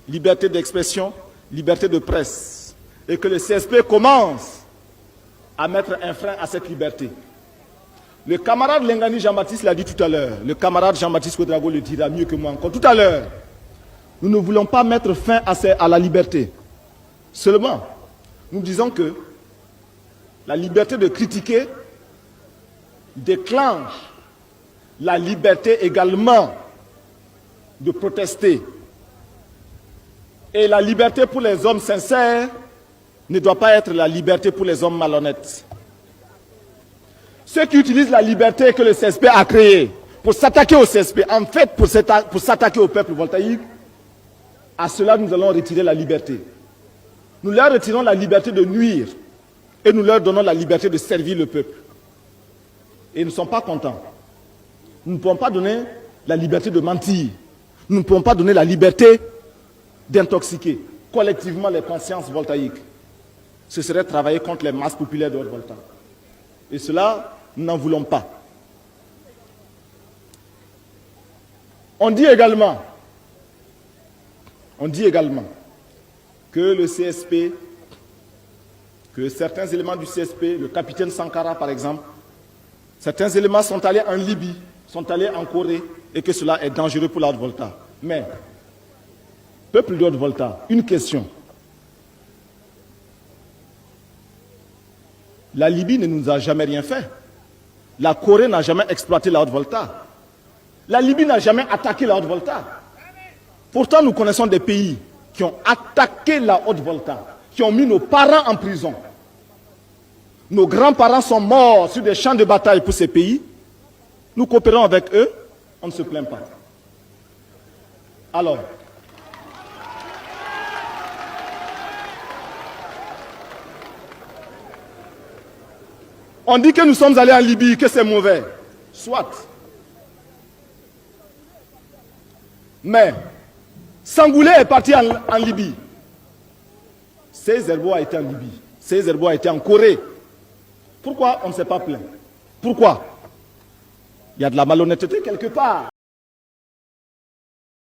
liberté d'expression, liberté de presse, et que le CSP commence à mettre un frein à cette liberté. Le camarade Lengani Jean-Baptiste l'a dit tout à l'heure, le camarade Jean-Baptiste Ouédraogo le dira mieux que moi encore tout à l'heure. Nous ne voulons pas mettre fin à la liberté. Seulement, nous disons que la liberté de critiquer déclenche la liberté également de protester. Et la liberté pour les hommes sincères ne doit pas être la liberté pour les hommes malhonnêtes. Ceux qui utilisent la liberté que le CSP a créée pour s'attaquer au CSP, en fait pour s'attaquer au peuple voltaïque, à cela nous allons retirer la liberté. Nous leur retirons la liberté de nuire et nous leur donnons la liberté de servir le peuple. Et ils ne sont pas contents. Nous ne pouvons pas donner la liberté de mentir. Nous ne pouvons pas donner la liberté d'intoxiquer collectivement les consciences voltaïques. Ce serait travailler contre les masses populaires de Haute-Volta. Et cela, nous n'en voulons pas. On dit également que le CSP, que certains éléments du CSP, le capitaine Sankara par exemple, certains éléments sont allés en Libye, sont allés en Corée, et que cela est dangereux pour la Haute-Volta. Mais, peuple de Haute-Volta, une question. La Libye ne nous a jamais rien fait. La Corée n'a jamais exploité la Haute-Volta. La Libye n'a jamais attaqué la Haute-Volta. Pourtant, nous connaissons des pays qui ont attaqué la Haute-Volta, qui ont mis nos parents en prison. Nos grands-parents sont morts sur des champs de bataille pour ces pays. Nous coopérons avec eux, on ne se plaint pas. Alors, on dit que nous sommes allés en Libye, que c'est mauvais. Soit. Mais, Sangoulé est parti en Libye. Césaire a été en Libye. Césaire a été en Corée. Pourquoi on ne s'est pas plaint? Pourquoi? Il y a de la malhonnêteté quelque part.